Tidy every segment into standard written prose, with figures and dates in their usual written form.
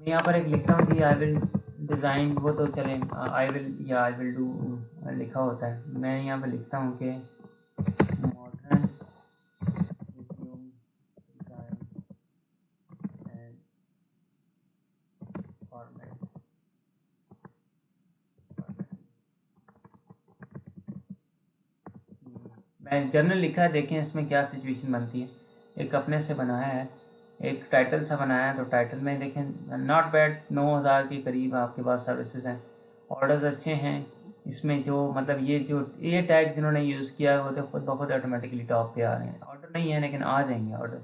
यहाँ पर एक लिखता हूँ जी आई विल डिज़ाइन, वो तो चले आई विल या आई विल डू लिखा होता है। मैं यहाँ पर लिखता हूँ कि modern resume design and format. मैं जर्नल लिखा है, देखें इसमें क्या सिचुएशन बनती है। एक अपने से बनाया है, एक टाइटल सा बनाया है, तो टाइटल में देखें नॉट बैड, 9000 के करीब आपके पास सर्विसेज हैं, ऑर्डर्स अच्छे हैं। इसमें जो मतलब ये टैग जिन्होंने यूज़ किया है वो तो खुद ब खुद ऑटोमेटिकली टॉप पे आ रहे हैं। ऑर्डर नहीं है लेकिन आ जाएंगे ऑर्डर।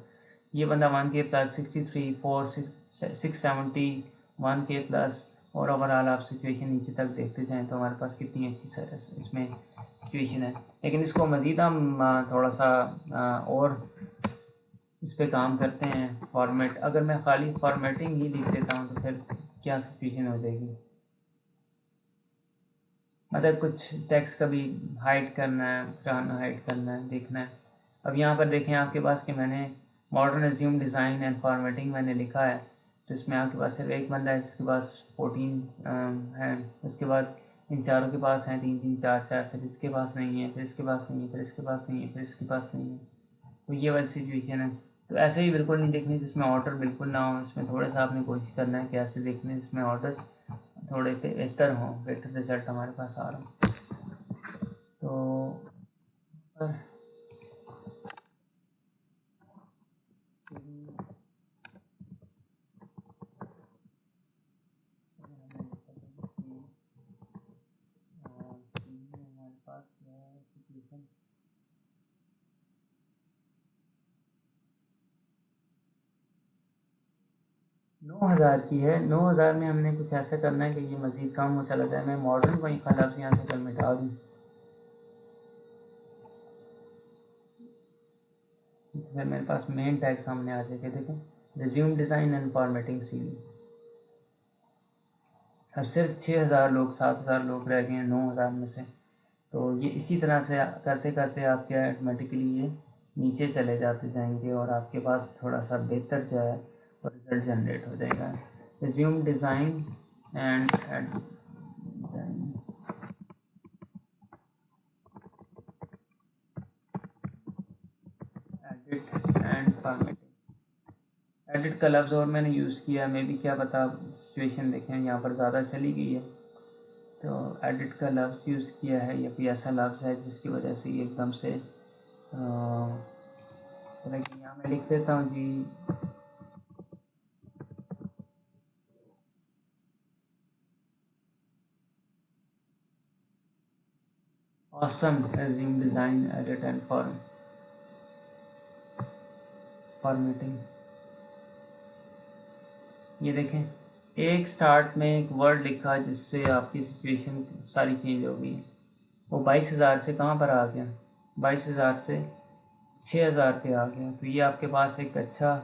ये बंदा 1K प्लस 63 4 670 1K प्लस, और ओवरऑल आप सिचुएशन नीचे तक देखते जाएं तो हमारे पास कितनी अच्छी इसमें सिचुएशन है। लेकिन इसको मज़ीद हम थोड़ा सा और इस पर काम करते हैं। फॉर्मेट, अगर मैं खाली फॉर्मेटिंग ही लिख देता हूँ तो फिर क्या सिचुएशन हो जाएगी। मतलब कुछ टेक्स्ट का भी हाइड करना है, हाइड करना है, देखना है। अब यहाँ पर देखें आपके पास कि मैंने modern resume design and formatting मैंने लिखा है, तो इसमें आपके पास सिर्फ एक बंदा है जिसके पास 14 है। उसके बाद इन चारों के पास हैं 3 3 4 4, फिर इसके पास नहीं है, फिर इसके पास नहीं है, फिर इसके पास नहीं है, फिर इसके पास नहीं है। तो ये वाली सिचुएशन है। तो ऐसे ही बिल्कुल नहीं देखनी जिसमें ऑर्डर बिल्कुल ना हो। इसमें थोड़ा सा आपने कोशिश करना है कि ऐसे देखने जिसमें ऑर्डर थोड़े पे बेहतर हों, बेहतर रिजल्ट हमारे पास आ रहा हो। तो हमारे पास सिचुएशन 9000 की है। 9000 में हमने कुछ ऐसा करना है कि ये मज़ीद कम हो चला जाए। मैं मॉडर्न को ही लफ्ज़ यहाँ से कल मिटा दूँ, फिर मेरे पास मेन टैग सामने आ जाएगा। देखें resume design and formatting CV. अब सिर्फ 6000 लोग 7000 लोग रह गए हैं 9000 में से। तो ये इसी तरह से करते करते आपके ऑटोमेटिकली ये नीचे चले जाते जाएंगे और आपके पास थोड़ा सा बेहतर जो है वो रिज़ल्ट जनरेट हो जाएगा। Resume design and edit and formatting. Edit का लफ्ज़ और मैंने यूज़ किया, मे भी क्या पता सिचुएशन देखें यहाँ पर ज़्यादा चली गई है, तो एडिट का लफ्ज़ यूज़ किया है या कोई ऐसा लफ्ज़ है जिसकी वजह से ये एकदम से लेकिन यहाँ मैं लिख देता हूँ जी awesome resume design edit and formatting. ये देखें एक स्टार्ट में एक वर्ड लिखा जिससे आपकी सिचुएशन सारी चेंज हो गई। वो 22,000 से कहाँ पर आ गया, 22,000 से 6,000 पे आ गया। तो ये आपके पास एक अच्छा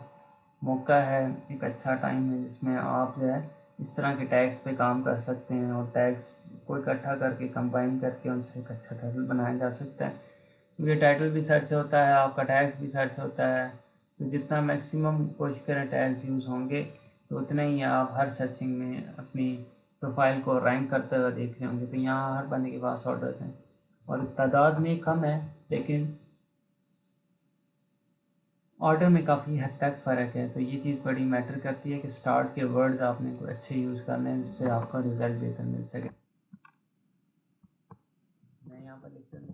मौका है, एक अच्छा टाइम है जिसमें आप जो है इस तरह के टैग्स पे काम कर सकते हैं और टैग्स को इकट्ठा करके कंबाइन करके उनसे एक अच्छा टाइटल बनाया जा सकता है। क्योंकि टाइटल भी सर्च होता है, आपका टैग्स भी सर्च होता है, तो जितना मैक्सिमम कोशिश करें टैग्स यूज़ होंगे तो उतना ही आप हर सर्चिंग में अपनी प्रोफाइल को रैंक करते हुए देख रहे होंगे। तो यहाँ हर बंदे के पास ऑर्डर्स हैं और तादाद में कम है लेकिन ऑर्डर में काफ़ी हद तक फ़र्क है। तो ये चीज़ बड़ी मैटर करती है कि स्टार्ट के वर्ड्स आपने कोई अच्छे यूज़ करने हैं जिससे आपका रिज़ल्ट बेहतर मिल सके। मैं यहाँ पर लिखता हूँ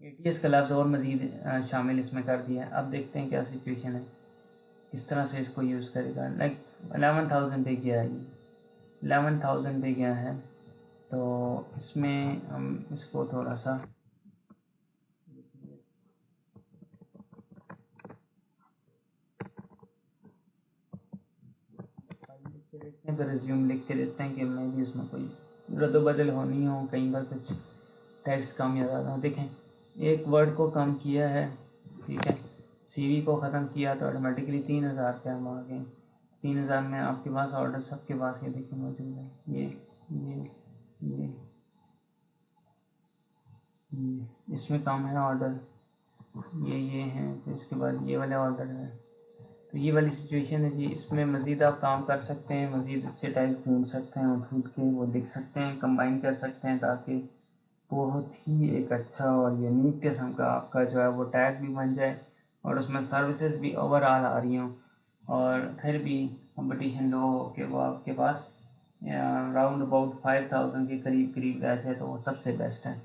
ATS का लफ्ज़ और मज़ीद शामिल इसमें कर दिया है। अब देखते हैं क्या सिचुएशन है, किस तरह से इसको यूज़ करेगा। लाइक 11,000 पे गया है, 11,000 पे गया है, तो इसमें हम इसको थोड़ा सा देखते हैं, फिर रिज्यूम लिख के देते हैं कि मैं भी इसमें कोई रद्द-बदल होनी हो, कहीं पर कुछ टेक्स्ट कम या ज़्यादा हो। देखें एक वर्ड को कम किया है, ठीक है, सीवी को ख़त्म किया तो ऑटोमेटिकली 3,000 पे हम आ गए। 3,000 में आपके पास ऑर्डर सबके पास ये देखिए मौजूद है, ये इसमें कम है ऑर्डर, ये हैं, फिर इसके बाद ये वाले ऑर्डर है। तो ये वाली सिचुएशन है जी। इसमें मज़ीद आप काम कर सकते हैं, मज़ीद अच्छे टैग्स ढूंढ सकते हैं और ढूंढ के वो लिख सकते हैं, कंबाइन कर सकते हैं, ताकि बहुत ही एक अच्छा और यूनिक किस्म का आपका जो है वो टैग भी बन जाए और उसमें सर्विसेज भी ओवरऑल आ रही हों, और फिर भी कंपटीशन लो हो कि वो आपके पास राउंड अबाउट 5000 के करीब करीब रह जाए, तो वो सबसे बेस्ट है।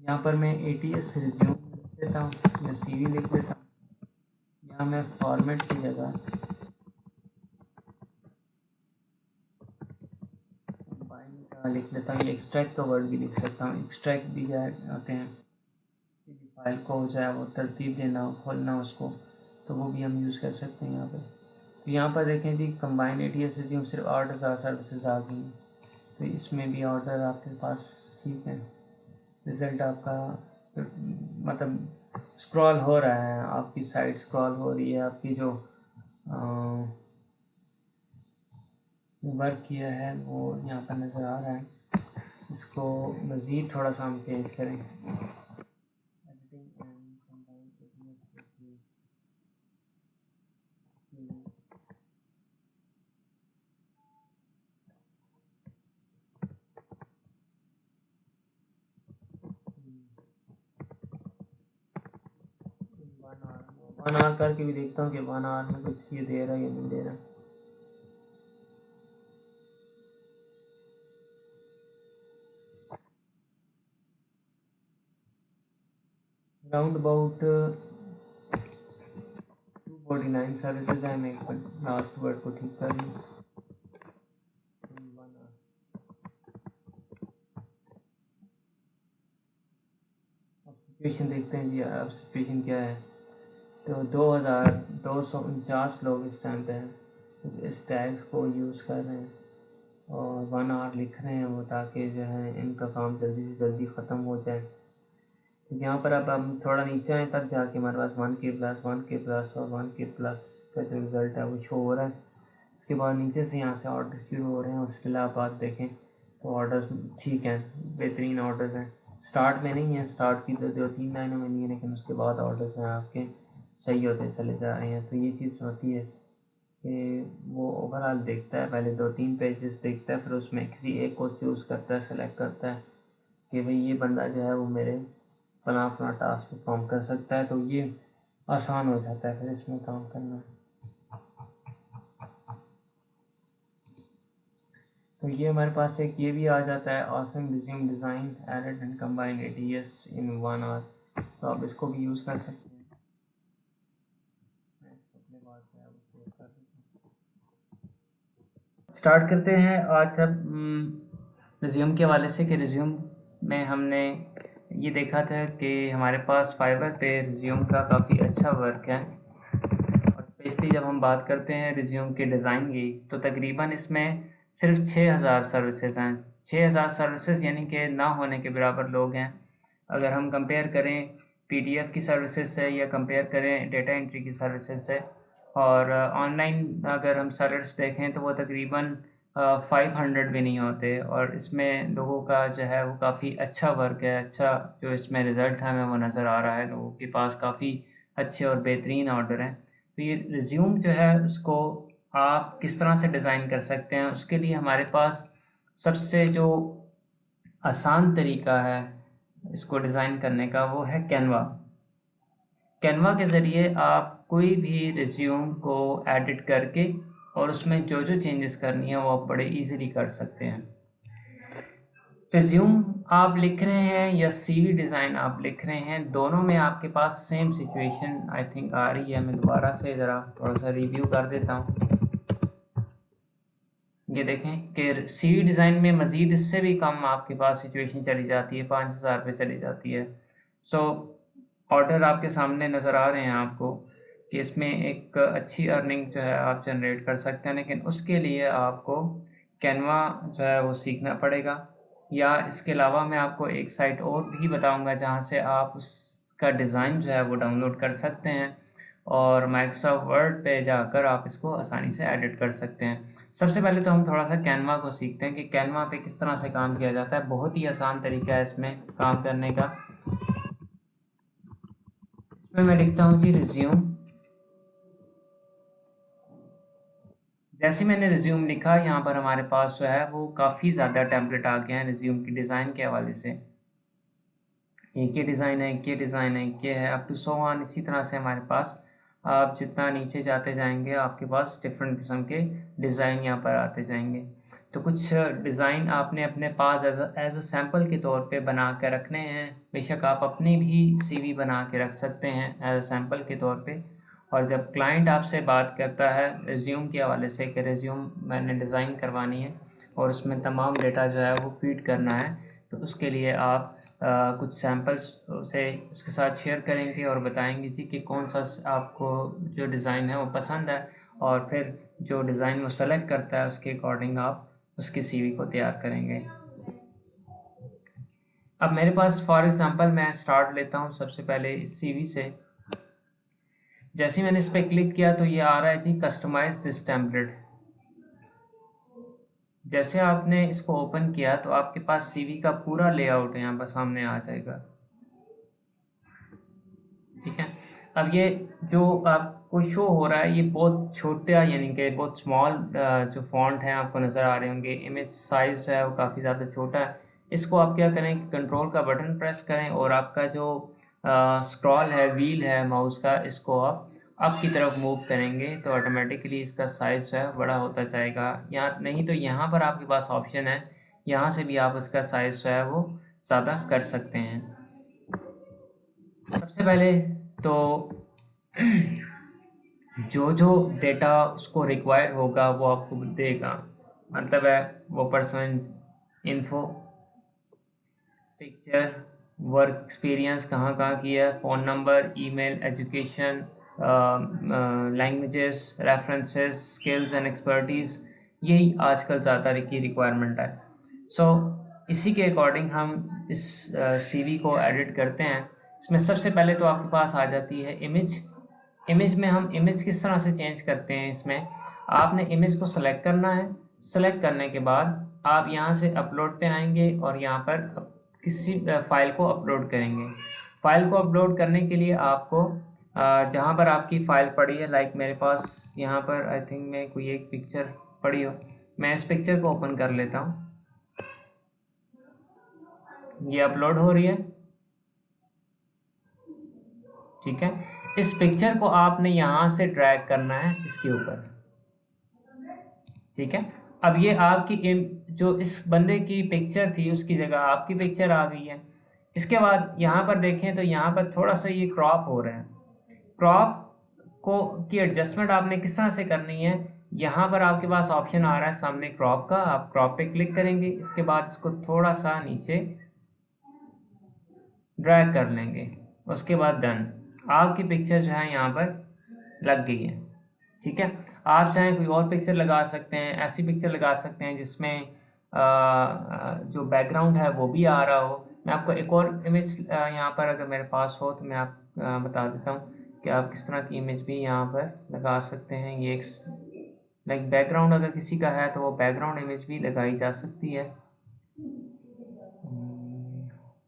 यहाँ पर मैं ATS रिज्यूम लिख देता हूँ या CV लिख देता हूँ। यहाँ मैं फॉर्मेट की जगह कंबाइन का लिख लेता हूँ। एक्सट्रैक्ट का वर्ड भी लिख सकता हूँ, एक्सट्रैक्ट भी आते हैं, फाइल को हो जाए वो तरतीब देना हो, खोलना उसको, तो वो भी हम यूज़ कर सकते हैं यहाँ पे। तो यहाँ पर देखें जी, कंबाइन ATS रिज्यूम सिर्फ 8000 सर्विसेज आ गई हैं, तो इसमें भी ऑर्डर आपके पास ठीक है। रिज़ल्ट आपका मतलब स्क्रॉल हो रहा है, आपकी साइट स्क्रॉल हो रही है, आपकी जो वर्क किया है वो यहाँ पर नज़र आ रहा है। इसको मज़ीद थोड़ा सा हम चेंज करें। वन आवर करके भी देखता हूँ कि 1 आवर में कुछ ये दे रहा है या नहीं दे रहा। राउंड अबाउट 249 सर्विसेज है। मैं एक लास्ट वर्ड को ठीक कर लूँ। सिचुएशन देखते हैं जी, अब सिचुएशन क्या है। तो 2249 लोग इस टाइम पे हैं, इस टैग्स को यूज़ कर रहे हैं और 1 आवर लिख रहे हैं वो, ताकि जो है इनका काम जल्दी से जल्दी ख़त्म हो जाए। तो यहाँ पर अब हम थोड़ा नीचे आए, तब जाके हमारे पास 1K प्लस 1K प्लस और 1K प्लस का जो रिज़ल्ट है वो शो हो रहा है। उसके बाद नीचे से यहाँ से ऑर्डर शुरू हो रहे हैं और उसके अलावा आप देखें तो ऑर्डर्स ठीक हैं, बेहतरीन ऑर्डर्स हैं। स्टार्ट में नहीं है, स्टार्ट की तो 2-3 लाइनों में नहीं है, लेकिन उसके बाद ऑर्डर्स हैं आपके सही होते चले जा रहे हैं। तो ये चीज़ होती है कि वो ओवरऑल देखता है, पहले 2-3 पेजेस देखता है, फिर उसमें किसी एक को चूज़ करता है, सेलेक्ट करता है कि भाई ये बंदा जो है वो मेरे अपना टास्क परफॉर्म कर सकता है, तो ये आसान हो जाता है फिर इसमें काम करना। तो ये हमारे पास एक ये भी आ जाता है, awesome resume design edit and combine ATS in 1 hour. तो आप इसको भी यूज़ कर सकते हैं। मैं इसको अपने पास जो है वो सेव कर देता हूँ। स्टार्ट करते हैं आज अब रिज्यूम के हवाले से कि रिज्यूम में हमने ये देखा था कि हमारे पास फाइवर पे रिज्यूम का काफ़ी अच्छा वर्क है, और स्पेशली जब हम बात करते हैं रिज्यूम के डिज़ाइन की, तो तकरीबन इसमें सिर्फ 6000 सर्विसेज हैं। 6000 सर्विसेज यानी कि ना होने के बराबर लोग हैं। अगर हम कंपेयर करें PDF की सर्विसेज से या कंपेयर करें डेटा एंट्री की सर्विसेज से, और ऑनलाइन अगर हम सर्च देखें तो वो तकरीबन 500 भी नहीं होते, और इसमें लोगों का जो है वो काफ़ी अच्छा वर्क है, अच्छा जो इसमें रिज़ल्ट हमें वो नज़र आ रहा है, लोगों के पास काफ़ी अच्छे और बेहतरीन ऑर्डर हैं। तो ये रिज्यूम जो है उसको आप किस तरह से डिज़ाइन कर सकते हैं, उसके लिए हमारे पास सबसे जो आसान तरीका है इसको डिज़ाइन करने का वो है कैनवा। कैनवा के ज़रिए आप कोई भी रिज्यूम को एडिट करके और उसमें जो जो चेंजेस करनी है वो आप बड़े इजीली कर सकते हैं। रिज्यूम आप लिख रहे हैं या CV डिज़ाइन आप लिख रहे हैं, दोनों में आपके पास सेम सिचुएशन आई थिंक आ रही है। मैं दोबारा से ज़रा थोड़ा सा रिव्यू कर देता हूँ। ये देखें कि CV डिज़ाइन में मज़ीद इससे भी कम आपके पास सिचुएशन चली जाती है, 5000 पे चली जाती है। सो ऑर्डर आपके सामने नज़र आ रहे हैं आपको कि इसमें एक अच्छी अर्निंग जो है आप जनरेट कर सकते हैं, लेकिन उसके लिए आपको कैनवा जो है वो सीखना पड़ेगा। या इसके अलावा मैं आपको एक साइट और भी बताऊंगा जहां से आप उसका डिज़ाइन जो है वो डाउनलोड कर सकते हैं और माइक्रोसॉफ्ट वर्ड पे जाकर आप इसको आसानी से एडिट कर सकते हैं। सबसे पहले तो हम थोड़ा सा कैनवा को सीखते हैं कि कैनवा पे किस तरह से काम किया जाता है। बहुत ही आसान तरीका है इसमें काम करने का। इसमें मैं लिखता हूँ जी रिज्यूम। जैसे मैंने रिज्यूम लिखा, यहाँ पर हमारे पास जो है वो काफ़ी ज़्यादा टेम्पलेट आ गए हैं रिज्यूम की डिज़ाइन के हवाले से। एक ये डिज़ाइन है, एक ये डिज़ाइन है, एक ये है, अप टू सो ऑन। इसी तरह से हमारे पास आप जितना नीचे जाते जाएंगे आपके पास डिफरेंट किस्म के डिज़ाइन यहाँ पर आते जाएंगे। तो कुछ डिज़ाइन आपने अपने पास एज अ सैम्पल के तौर पे बना के रखने हैं। बेशक आप अपनी भी सीवी बना के रख सकते हैं एज अ सैम्पल के तौर पे। और जब क्लाइंट आपसे बात करता है रिज्यूम के हवाले से कि रिज्यूम मैंने डिज़ाइन करवानी है और उसमें तमाम डेटा जो है वो फीड करना है, तो उसके लिए आप कुछ सैम्पल्स से उसके साथ शेयर करेंगे और बताएंगे जी कि कौन सा आपको जो डिज़ाइन है वो पसंद है, और फिर जो डिज़ाइन वो सेलेक्ट करता है उसके अकॉर्डिंग आप उसकी सीवी को तैयार करेंगे। अब मेरे पास फॉर एग्ज़ाम्पल मैं स्टार्ट लेता हूँ सबसे पहले इस सीवी से। जैसे ही मैंने इस पर क्लिक किया तो ये आ रहा है जी कस्टमाइज दिस टेम्पलेट। जैसे आपने इसको ओपन किया तो आपके पास सीवी का पूरा लेआउट यहाँ पर सामने आ जाएगा। ठीक है। अब ये जो आपको शो हो रहा है ये बहुत छोटा, यानी कि बहुत स्मॉल जो फॉन्ट है आपको नज़र आ रहे होंगे। इमेज साइज जो है वो काफ़ी ज़्यादा छोटा है। इसको आप क्या करें कि कंट्रोल का बटन प्रेस करें और आपका जो स्क्रॉल है, व्हील है माउस का, इसको आप अप की तरफ मूव करेंगे तो ऑटोमेटिकली इसका साइज जो है बड़ा होता जाएगा। यहाँ नहीं तो यहाँ पर आपके पास ऑप्शन है, यहाँ से भी आप इसका साइज जो है वो ज़्यादा कर सकते हैं। सबसे पहले तो जो जो डेटा उसको रिक्वायर होगा वो आपको देगा। मतलब है वो person info, picture, work experience कहाँ कहाँ किया है, phone number, email, education, languages, references, skills and expertise, यही आजकल ज़्यादा की रिक्वायरमेंट है। सो इसी के अकॉर्डिंग हम इस सीवी को एडिट करते हैं। इसमें सबसे पहले तो आपके पास आ जाती है इमेज। इमेज में हम इमेज किस तरह से चेंज करते हैं, इसमें आपने इमेज को सेलेक्ट करना है। सेलेक्ट करने के बाद आप यहाँ से अपलोड पे आएंगे और यहाँ पर किसी फाइल को अपलोड करेंगे। फाइल को अपलोड करने के लिए आपको जहाँ पर आपकी फ़ाइल पड़ी है, लाइक मेरे पास यहाँ पर आई थिंक में कोई एक पिक्चर पड़ी हो, मैं इस पिक्चर को ओपन कर लेता हूँ। ये अपलोड हो रही है। ठीक है। इस पिक्चर को आपने यहाँ से ड्रैग करना है इसके ऊपर। ठीक है। अब ये आपकी जो इस बंदे की पिक्चर थी उसकी जगह आपकी पिक्चर आ गई है। इसके बाद यहाँ पर देखें तो यहाँ पर थोड़ा सा ये क्रॉप हो रहा है। क्रॉप को की एडजस्टमेंट आपने किस तरह से करनी है, यहाँ पर आपके पास ऑप्शन आ रहा है सामने क्रॉप का, आप क्रॉप पे क्लिक करेंगे। इसके बाद इसको थोड़ा सा नीचे ड्रैग कर लेंगे। उसके बाद डन, आपकी पिक्चर जो है यहाँ पर लग गई है। ठीक है। आप चाहें कोई और पिक्चर लगा सकते हैं, ऐसी पिक्चर लगा सकते हैं जिसमें जो बैकग्राउंड है वो भी आ रहा हो। मैं आपको एक और इमेज यहाँ पर अगर मेरे पास हो तो मैं आप बता देता हूँ कि आप किस तरह की इमेज भी यहाँ पर लगा सकते हैं। ये एक लाइक बैकग्राउंड अगर किसी का है तो वो बैकग्राउंड इमेज भी लगाई जा सकती है।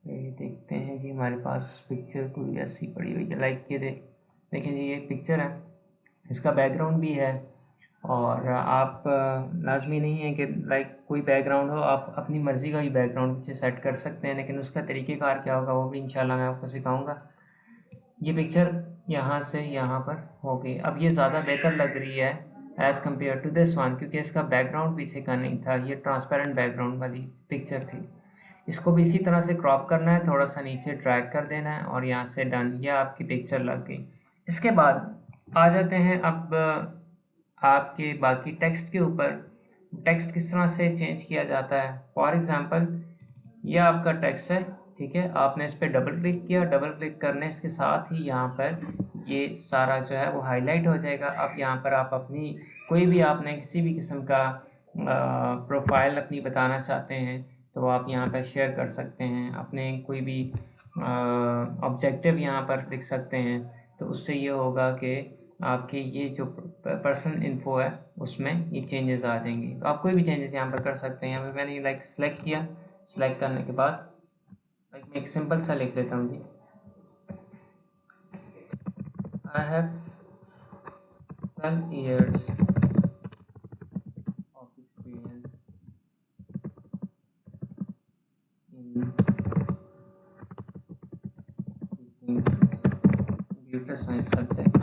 ये देखते हैं जी, हमारे पास पिक्चर कोई ऐसी पड़ी हुई है, लाइक ये देखें जी, ये पिक्चर है, इसका बैकग्राउंड भी है। और आप लाजमी नहीं है कि लाइक कोई बैकग्राउंड हो, आप अपनी मर्ज़ी का ही बैकग्राउंड पीछे सेट कर सकते हैं, लेकिन उसका तरीक़ेकार क्या होगा वो भी इंशाल्लाह मैं आपको सिखाऊंगा। ये पिक्चर यहाँ से यहाँ पर हो गई। अब ये ज़्यादा बेहतर लग रही है as compare to this one, क्योंकि इसका बैकग्राउंड पीछे का नहीं था, ये ट्रांसपेरेंट बैकग्राउंड वाली पिक्चर थी। इसको भी इसी तरह से क्रॉप करना है, थोड़ा सा नीचे ड्रैग कर देना है और यहाँ से डन, ये आपकी पिक्चर लग गई। इसके बाद आ जाते हैं अब आपके बाकी टेक्स्ट के ऊपर। टेक्स्ट किस तरह से चेंज किया जाता है। फॉर एग्ज़ाम्पल ये आपका टेक्स्ट है। ठीक है। आपने इस पर डबल क्लिक किया, डबल क्लिक करने के साथ ही यहाँ पर ये सारा जो है वो हाईलाइट हो जाएगा। अब यहाँ पर आप अपनी कोई भी आपने किसी भी किस्म का प्रोफाइल अपनी बताना चाहते हैं तो आप यहाँ पर शेयर कर सकते हैं। अपने कोई भी ऑब्जेक्टिव यहाँ पर लिख सकते हैं तो उससे ये होगा कि आपके ये जो पर्सनल इन्फो है उसमें ये चेंजेस आ जाएंगी। तो आप कोई भी चेंजेस यहाँ पर कर सकते हैं। यहाँ पे मैंने लाइक सेलेक्ट किया, सेलेक्ट करने के बाद लाइक मैं एक सिंपल सा लिख देता हूँ जी, I have 12 years of experience in teaching computer science subject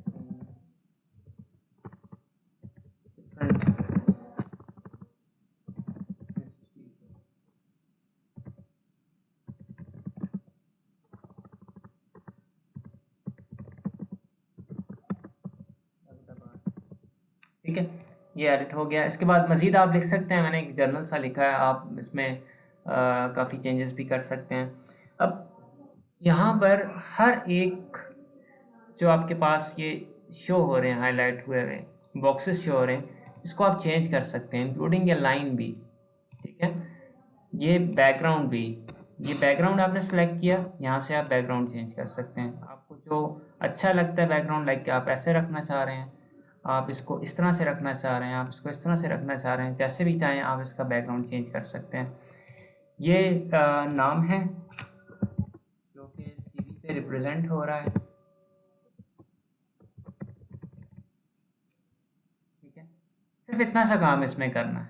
in different institutions. ठीक है, ये एडिट हो गया। इसके बाद मज़ीद आप लिख सकते हैं, मैंने एक जर्नल सा लिखा है, आप इसमें काफ़ी चेंजेस भी कर सकते हैं। अब यहाँ पर हर एक जो आपके पास ये शो हो रहे हैं, हाईलाइट हुए हुए बॉक्सेस शो हो रहे हैं, इसको आप चेंज कर सकते हैं, इंक्लूडिंग ये लाइन भी। ठीक है, ये बैकग्राउंड भी, ये बैकग्राउंड आपने सेलेक्ट किया, यहाँ से आप बैकग्राउंड चेंज कर सकते हैं। आपको जो अच्छा लगता है बैकग्राउंड, लाइक कि आप ऐसे रखना चाह रहे हैं, आप इसको इस तरह से रखना चाह रहे हैं, आप इसको इस तरह से रखना चाह रहे हैं, जैसे भी चाहें आप इसका बैकग्राउंड चेंज कर सकते हैं। ये नाम है जो कि सीवी पे रिप्रेजेंट हो रहा है। ठीक है, सिर्फ इतना सा काम इसमें करना है।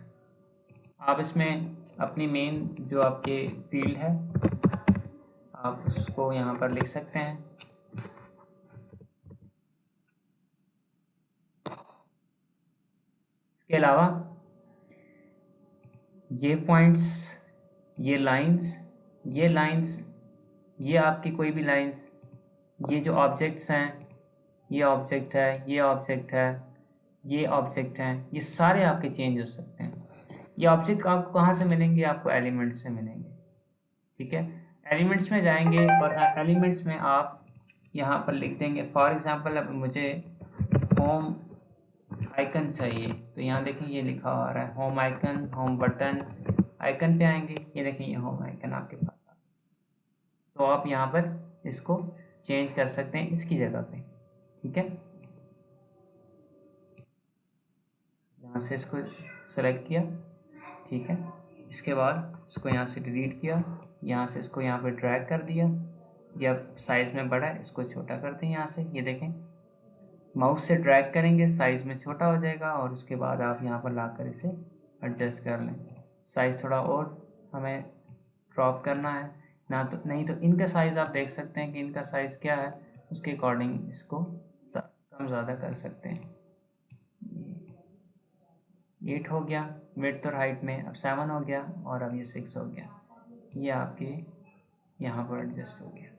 आप इसमें अपनी मेन जो आपके फील्ड है आप उसको यहाँ पर लिख सकते हैं। इसके अलावा ये पॉइंट्स, ये लाइंस, ये लाइंस, ये आपकी कोई भी लाइंस, ये जो ऑब्जेक्ट्स हैं, ये ऑब्जेक्ट है, ये ऑब्जेक्ट है, ये ऑब्जेक्ट हैं, ये सारे आपके चेंज हो सकते हैं। ये ऑब्जेक्ट आपको कहाँ से मिलेंगे? आपको एलिमेंट्स से मिलेंगे। ठीक है, एलिमेंट्स में जाएंगे और एलिमेंट्स में आप यहाँ पर लिख देंगे, फॉर एग्जांपल अब मुझे होम आइकन चाहिए, तो यहाँ देखें ये लिखा आ रहा है home icon, home button. Icon पे आएंगे, ये देखें ये होम आइकन आपके पास आ गया। तो आप यहाँ पर इसको चेंज कर सकते हैं इसकी जगह पे। ठीक है, यहाँ से इसको सेलेक्ट किया। ठीक है, इसके बाद इसको यहाँ से डिलीट किया, यहाँ से इसको यहाँ पे ड्रैग कर दिया, जब साइज़ में बड़ा है इसको छोटा कर दें। यहाँ से ये देखें माउस से ड्रैग करेंगे, साइज़ में छोटा हो जाएगा, और उसके बाद आप यहाँ पर लाकर इसे एडजस्ट कर लें। साइज़ थोड़ा और हमें ड्रॉप करना है ना, तो नहीं तो इनका साइज़ आप देख सकते हैं कि इनका साइज़ क्या है, उसके अकॉर्डिंग इसको कम ज़्यादा कर सकते हैं। 8 हो गया विड्थ और हाइट में, अब 7 हो गया, और अब ये 6 हो गया। ये आपके यहाँ पर एडजस्ट हो गया।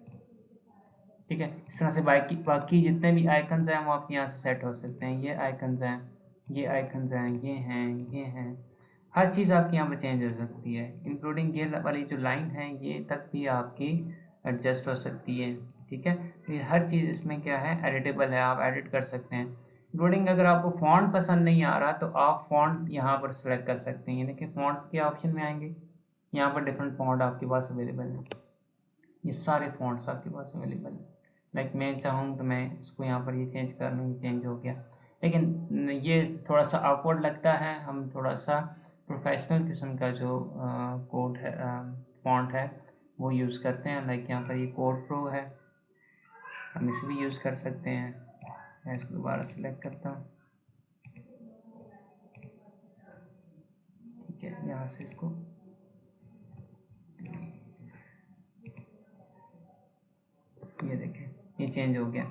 ठीक है, इस तरह से बाकी जितने भी आइकन्स हैं वो आपके यहाँ से सेट हो सकते हैं। ये आइकन्स हैं, ये आइकन्स हैं, ये हैं, ये हैं, हर चीज़ आपके यहाँ पर चेंज हो सकती है, इंक्लूडिंग ये वाली जो लाइन है ये तक भी आपकी एडजस्ट हो सकती है। ठीक है, तो ये हर चीज़ इसमें क्या है, एडिटेबल है, आप एडिट कर सकते हैं। इंक्लूडिंग अगर आपको फ़ॉन्ट पसंद नहीं आ रहा तो आप फ़ॉन्ट यहाँ पर सेलेक्ट कर सकते हैं। ये देखिए फ़ॉन्ट के ऑप्शन में आएंगे, यहाँ पर डिफरेंट फ़ॉन्ट आपके पास अवेलेबल है, ये सारे फ़ॉन्ट्स आपके पास अवेलेबल है। लाइक मैं चाहूँ तो मैं इसको यहाँ पर ये चेंज कर लूँ, ये चेंज हो गया। लेकिन ये थोड़ा सा awkward लगता है, हम थोड़ा सा प्रोफेशनल किस्म का जो कोड है, फ़ॉन्ट है वो यूज़ करते हैं। लाइक यहाँ पर ये कोड प्रो है, हम इसे भी यूज़ कर सकते हैं। मैं इसको दोबारा सेलेक्ट करता हूँ। ठीक है, यहाँ से इसको ये देखें ये चेंज हो गया।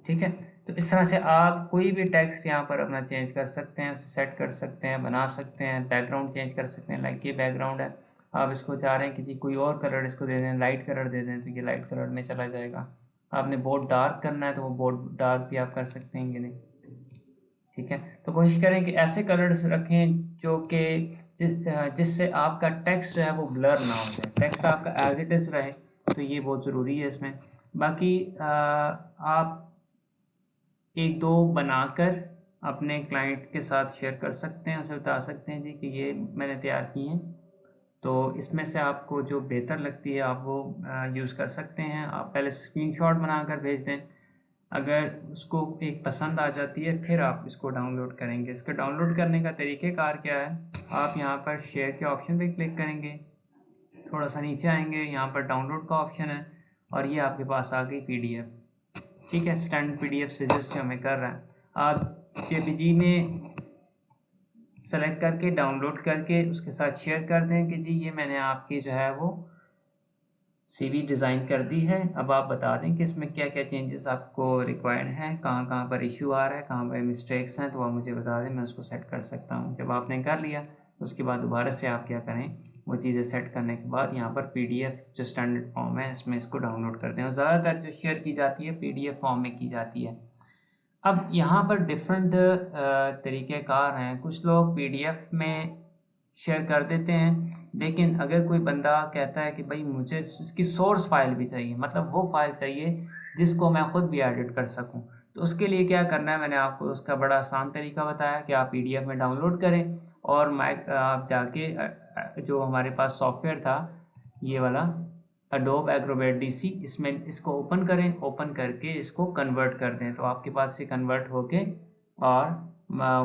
ठीक है, तो इस तरह से आप कोई भी टेक्स्ट यहाँ पर अपना चेंज कर सकते हैं, सेट कर सकते हैं, बना सकते हैं, बैकग्राउंड चेंज कर सकते हैं। लाइक ये बैकग्राउंड है, आप इसको चाह रहे हैं कि जी कोई और कलर इसको दे दें, लाइट कलर दे दें, तो ये लाइट कलर में चला जाएगा। आपने बहुत डार्क करना है तो वो बहुत डार्क भी आप कर सकते हैं, ये नहीं। ठीक है, तो कोशिश करें कि ऐसे कलर्स रखें जो कि जिससे आपका टेक्स्ट जो है वो ब्लर ना हो जाए, टेक्स्ट आपका एज इट इज़ रहे, तो ये बहुत ज़रूरी है इसमें। बाकी आप एक दो बनाकर अपने क्लाइंट के साथ शेयर कर सकते हैं, उसे बता सकते हैं जी कि ये मैंने तैयार की हैं, तो इसमें से आपको जो बेहतर लगती है आप वो यूज़ कर सकते हैं। आप पहले स्क्रीनशॉट बनाकर भेज दें, अगर उसको एक पसंद आ जाती है फिर आप इसको डाउनलोड करेंगे। इसके डाउनलोड करने का तरीक़ेकार क्या है, आप यहाँ पर शेयर के ऑप्शन पे क्लिक करेंगे, थोड़ा सा नीचे आएंगे, यहाँ पर डाउनलोड का ऑप्शन है और ये आपके पास आ गई PDF। ठीक है, स्टैंडर्ड PDF सजेस्ट हमें कर रहा है। आप JPG में सेलेक्ट करके डाउनलोड करके उसके साथ शेयर कर दें कि जी ये मैंने आपकी जो है वो CV डिज़ाइन कर दी है। अब आप बता दें कि इसमें क्या क्या चेंजेस आपको रिक्वायर्ड हैं, कहाँ कहाँ पर इशू आ रहा है, कहाँ पर मिस्टेक्स हैं, तो आप मुझे बता दें, मैं उसको सेट कर सकता हूँ। जब आपने कर लिया उसके बाद दोबारा से आप क्या करें, वो चीज़ें सेट करने के बाद यहाँ पर PDF जो स्टैंडर्ड फॉर्म है इसमें इसको डाउनलोड कर दें। और ज़्यादातर जो शेयर की जाती है PDF फॉर्म में की जाती है। अब यहाँ पर डिफरेंट तरीक़ेकार हैं। कुछ लोग PDF में शेयर कर देते हैं, लेकिन अगर कोई बंदा कहता है कि भाई मुझे इसकी सोर्स फाइल भी चाहिए, मतलब वो फाइल चाहिए जिसको मैं ख़ुद भी एडिट कर सकूं, तो उसके लिए क्या करना है, मैंने आपको उसका बड़ा आसान तरीका बताया कि आप PDF में डाउनलोड करें और आप जाके जो हमारे पास सॉफ्टवेयर था ये वाला Adobe Acrobat DC, इसमें इसको ओपन करें, ओपन करके इसको कन्वर्ट कर दें, तो आपके पास से कन्वर्ट होके और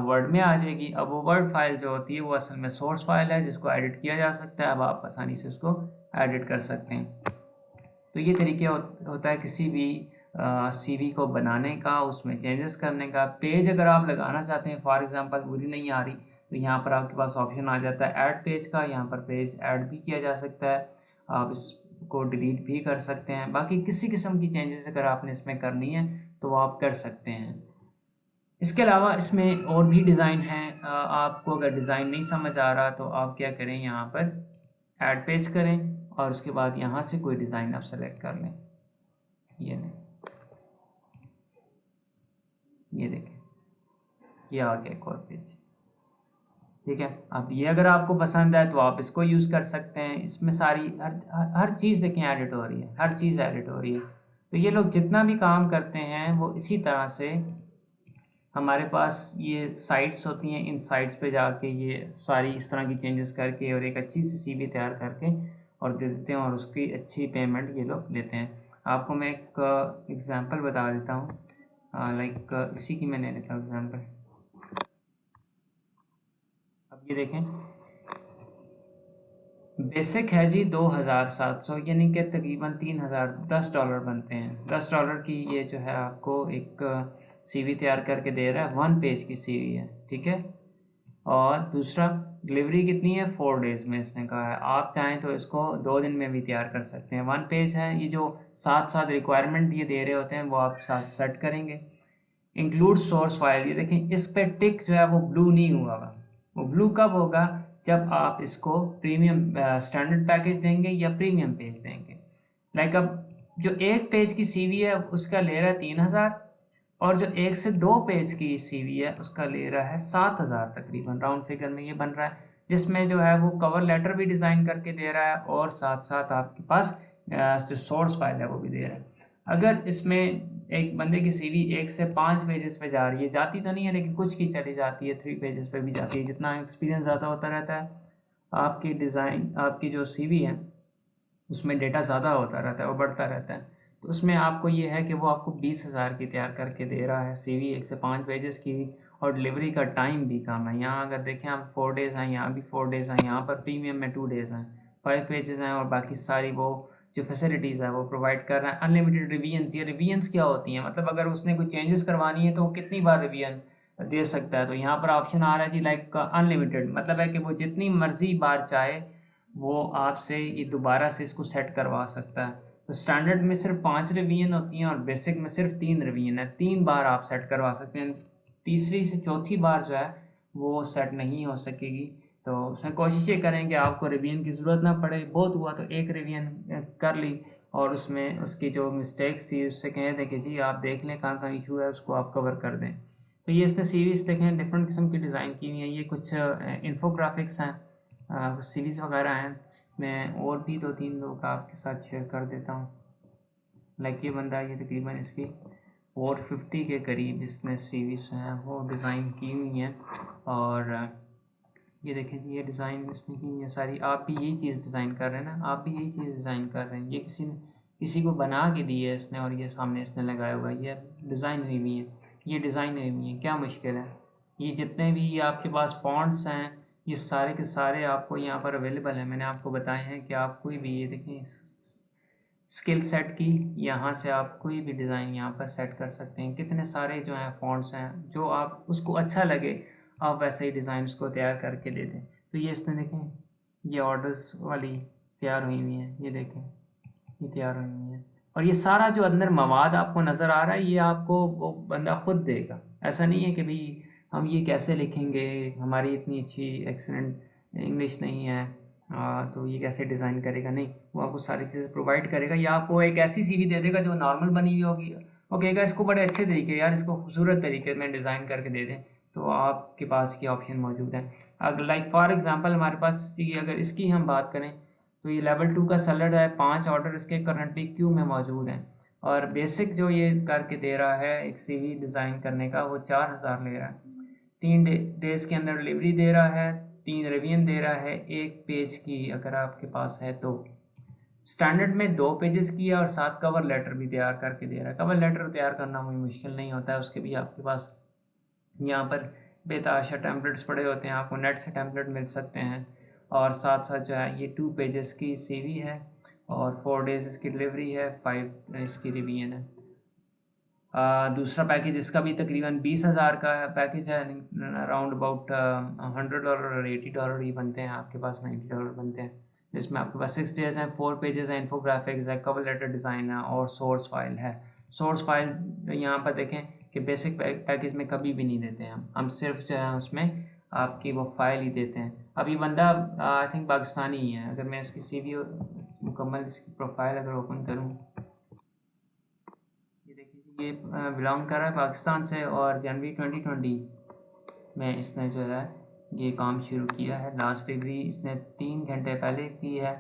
वर्ड में आ जाएगी। अब वो वर्ड फाइल जो होती है वो असल में सोर्स फाइल है जिसको एडिट किया जा सकता है। अब आप आसानी से उसको एडिट कर सकते हैं। तो ये तरीके होता है किसी भी CV को बनाने का, उसमें चेंजेस करने का। पेज अगर आप लगाना चाहते हैं, फॉर एग्जांपल पूरी नहीं आ रही, तो यहाँ पर आपके पास ऑप्शन आ जाता है ऐड पेज का, यहाँ पर पेज ऐड भी किया जा सकता है, आप इसको डिलीट भी कर सकते हैं। बाकी किसी किस्म की चेंजेस अगर आपने इसमें करनी है तो वो आप कर सकते हैं। इसके अलावा इसमें और भी डिज़ाइन हैं। आपको अगर डिज़ाइन नहीं समझ आ रहा तो आप क्या करें, यहाँ पर ऐड पेज करें और उसके बाद यहाँ से कोई डिज़ाइन आप सेलेक्ट कर लें। ये नहीं, ये देखें, ये आ गया एक और पेज। ठीक है, अब ये अगर आपको पसंद है तो आप इसको यूज़ कर सकते हैं। इसमें सारी हर चीज़ देखें एडिट हो रही है, हर चीज़ एडिट हो रही है। तो ये लोग जितना भी काम करते हैं वो इसी तरह से, हमारे पास ये साइट्स होती हैं, इन साइट्स पे जाके ये सारी इस तरह की चेंजेस करके और एक अच्छी सी CV तैयार करके और दे देते हैं और उसकी अच्छी पेमेंट ये लोग देते हैं। आपको मैं एक एग्जांपल बता देता हूँ, लाइक इसी की मैंने लिखा एग्जांपल। अब ये देखें, बेसिक है जी 2700, यानी कि तकरीबन $3010 बनते हैं। $10 की ये जो है आपको एक CV तैयार करके दे रहा है, 1 पेज की CV है। ठीक है, और दूसरा डिलीवरी कितनी है, 4 डेज़ में इसने कहा है। आप चाहें तो इसको 2 दिन में भी तैयार कर सकते हैं। 1 पेज है, ये जो साथ साथ रिक्वायरमेंट ये दे रहे होते हैं वो आप साथ सेट करेंगे। इंक्लूड सोर्स फाइल, ये देखें इस पे टिक जो है वो ब्लू नहीं हुआ हुआ। वो ब्लू कब होगा, जब आप इसको प्रीमियम स्टैंडर्ड पैकेज देंगे या प्रीमियम पेज देंगे। लाइक अब जो 1 पेज की CV है उसका ले रहा है 3000, और जो 1 से 2 पेज की CV है उसका ले रहा है 7000, तकरीबन राउंड फिगर में ये बन रहा है, जिसमें जो है वो कवर लेटर भी डिज़ाइन करके दे रहा है और साथ साथ आपके पास जो सोर्स फाइल है वो भी दे रहा है। अगर इसमें एक बंदे की CV 1 से 5 पेजेस पे जा रही है, जाती तो नहीं है लेकिन कुछ की चली जाती है, 3 पेजेस पे भी जाती है, जितना एक्सपीरियंस ज़्यादा होता रहता है आपकी डिज़ाइन, आपकी जो CV है उसमें डेटा ज़्यादा होता रहता है, वो बढ़ता रहता है। तो उसमें आपको ये है कि वो आपको 20,000 की तैयार करके दे रहा है CV 1 से 5 पेजेस की, और डिलीवरी का टाइम भी कम है। यहाँ अगर देखें आप 4 डेज़ हैं, यहाँ भी 4 डेज़ हैं, यहाँ पर प्रीमियम में 2 डेज़ हैं, 5 पेजेस हैं, और बाकी सारी वो जो फैसिलिटीज़ है वो प्रोवाइड कर रहा है। अनलिमिटेड रिवीजन्स, ये रिवीजन्स क्या होती हैं, मतलब अगर उसने कोई चेंजेस करवानी है तो वो कितनी बार रिवीजन दे सकता है। तो यहाँ पर ऑप्शन आ रहा है जी लाइक अनलिमिटेड, मतलब है कि वो जितनी मर्जी बार चाहे वो आपसे ये दोबारा से इसको सेट करवा सकता है। तो स्टैंडर्ड में सिर्फ 5 रिवीजन होती हैं और बेसिक में सिर्फ 3 रिवीजन है, 3 बार आप सेट करवा सकते हैं। तीसरी से चौथी बार जो है वो सेट नहीं हो सकेगी। तो उसमें कोशिश ये करें कि आपको रिवीजन की ज़रूरत ना पड़े, बहुत हुआ तो एक रिवीजन कर ली और उसमें उसकी जो मिस्टेक्स थी उससे कह दें कि जी आप देख लें कहाँ कहाँ इशू है, उसको आप कवर कर दें। तो ये इसने सीरीज़ देखें डिफरेंट किस्म की डिज़ाइन की हुई है। ये कुछ इन्फोग्राफिक्स हैं, कुछ सीरीज़ वगैरह हैं। मैं और भी 2-3 लोग आपके साथ शेयर कर देता हूँ। लाइक ये बंदा, ये तकरीबन इसकी 450 के करीब इसने सीरीज़ हैं वो डिज़ाइन की हुई हैं, और ये देखें जी, ये डिज़ाइन इसने की ये सारी, आप भी यही चीज़ डिज़ाइन कर रहे हैं ना, आप भी यही चीज़ डिज़ाइन कर रहे हैं। ये किसी को बना के दी है इसने, और ये सामने इसने लगाया हुआ है, ये डिज़ाइन हुई हुई है, ये डिज़ाइन हुई हुई है, क्या मुश्किल है। ये जितने भी ये आपके पास फॉन्ट्स हैं, ये सारे के सारे आपको यहाँ पर अवेलेबल हैं। मैंने आपको बताए हैं कि आप कोई भी, ये देखें स्किल सेट की, यहाँ से आप कोई भी डिज़ाइन यहाँ पर सेट कर सकते हैं। कितने सारे जो हैं फॉन्ट्स हैं, जो आप उसको अच्छा लगे आप वैसे ही डिज़ाइन उसको तैयार करके दे दें। तो ये इसने देखें, ये ऑर्डर्स वाली तैयार हुई हुई हैं, ये देखें ये तैयार हुई हुई हैं। और ये सारा जो अंदर मवाद आपको नज़र आ रहा है, ये आपको वो बंदा खुद देगा। ऐसा नहीं है कि भाई हम ये कैसे लिखेंगे, हमारी इतनी अच्छी एक्सीलेंट इंग्लिश नहीं है, तो ये कैसे डिज़ाइन करेगा। नहीं, वो आपको सारी चीज़ें प्रोवाइड करेगा, या आपको एक ऐसी सीवी दे देगा जो नॉर्मल बनी हुई होगी, वो कहेगा इसको बड़े अच्छे तरीके, यार इसको खूबसूरत तरीके में डिज़ाइन करके दे दें, तो आपके पास ये ऑप्शन मौजूद है। अगर लाइक फॉर एग्जांपल हमारे पास ये, अगर इसकी हम बात करें तो ये लेवल 2 का सेलर है, 5 ऑर्डर इसके करंटली क्यू में मौजूद हैं, और बेसिक जो ये करके दे रहा है एक सीवी डिज़ाइन करने का, वो 4000 ले रहा है। 3 डेज के अंदर डिलीवरी दे रहा है, 3 रिवीजन दे रहा है, 1 पेज की अगर आपके पास है तो। स्टैंडर्ड में 2 पेजेस की है, और 7 कवर लेटर भी तैयार करके दे रहा है। कवर लेटर तैयार करना कोई मुश्किल नहीं होता है, उसके भी आपके पास यहाँ पर बेताशा टेम्पलेट्स पड़े होते हैं, आपको नेट से टेम्पलेट मिल सकते हैं। और साथ साथ जो है ये 2 पेजेस की सीवी है, और 4 डेज इसकी डिलीवरी है, 5 इसकी रिवीजन है। दूसरा पैकेज इसका भी तकरीबन 20,000 का पैकेज है, अराउंड अबाउट $100 और $80 ही बनते हैं, आपके पास $90 बनते हैं, जिसमें आपके पास 6 डेज हैं, 4 पेजेस हैं, इन्फोग्राफिक्स है, कवर लेटर डिज़ाइन है, और सोर्स फाइल है। सोर्स फाइल यहाँ पर देखें कि बेसिक पैकेज में कभी भी नहीं देते हैं हम सिर्फ जो है उसमें आपकी वो फाइल ही देते हैं। अब ये बंदा आई थिंक पाकिस्तानी ही है। अगर मैं इसकी सीवी मुकम्मल इसकी प्रोफाइल अगर ओपन करूँ, ये देखिए ये बिलोंग कर रहा है पाकिस्तान से, और जनवरी 2020 में इसने जो है ये काम शुरू किया है। लास्ट डिलीवरी इसने 3 घंटे पहले की है,